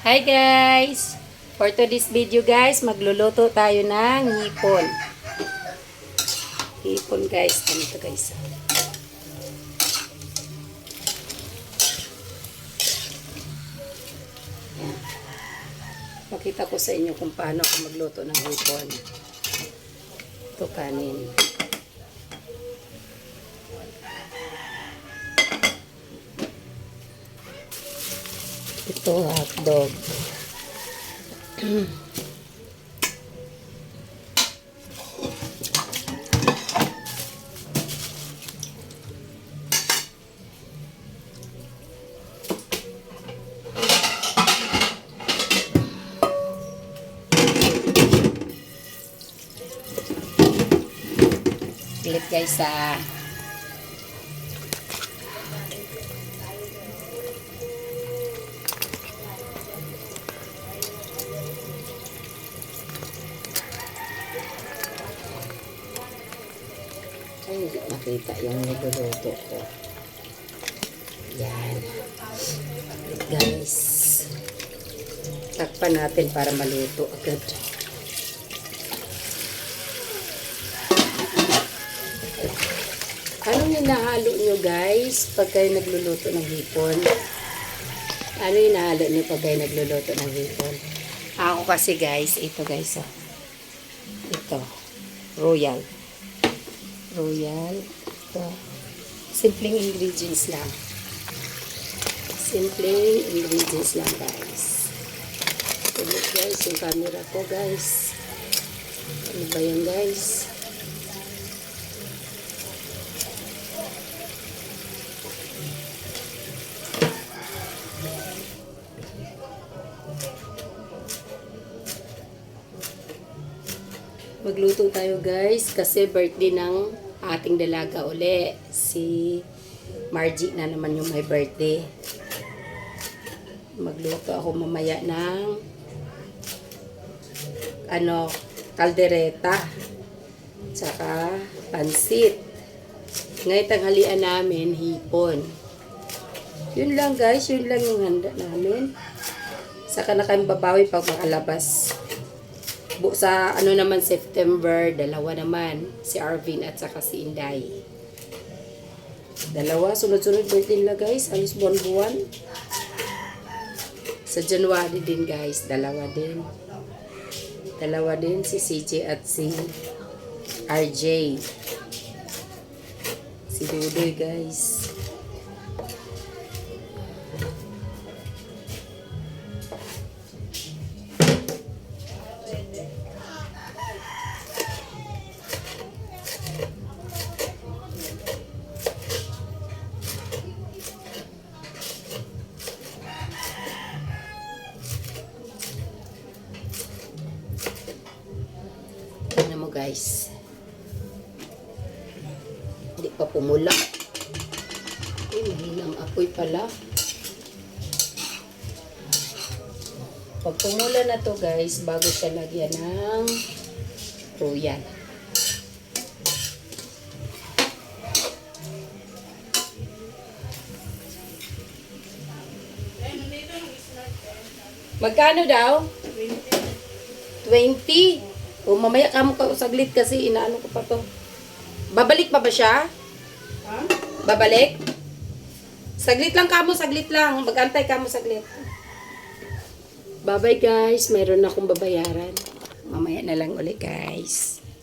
Hi guys! For today's video guys, magluluto tayo ng hipon. Hipon guys, ganito guys. Yan. Makita ko sa inyo kung paano ako magluto ng hipon. Ito kanin. Ito hotdog. Ulit guys Ay, hindi makita yung niluluto ko. Yan. Guys. Takpan natin para maluto agad. Anong hinahalo nyo guys pag kayo nagluluto ng hipon? Ano hinahalo nyo pag kayo nagluluto ng hipon? Ako kasi guys, ito guys. Ito. Royal. Ito. Simpleng ingredients lang. Simpleng ingredients lang guys. Ito guys, yung camera ko guys. Ano ba yan guys? Magluto tayo guys kasi birthday ng ating dalaga uli. Si Margie na naman yung may birthday. Magluto ako mamaya ng kaldereta tsaka pansit. Ngayon tanghalian namin hipon. Yun lang guys, yun lang yung handa namin. Saka na kami babawi pag makalabas. Sa naman September, dalawa naman, si Arvin at saka si Inday. Dalawa, sunod-sunod birthday nila guys, halos buwan-buwan. Sa January din guys, dalawa din. Dalawa din si CJ at si RJ. Si Dudoy guys. Ano mo guys, hindi pa pumula. Mahinang apoy pala. Pag pumula na to guys, bago siya lagyan ng royal. Magkano daw? 20. O mamaya ka mo saglit kasi inaano ko pa to. Babalik pa ba siya? Ha? Babalik? Saglit lang ka mo, saglit lang. Mag-antay ka mo saglit. Bye-bye guys. Mayroon akong babayaran. Mamaya na lang ulit guys.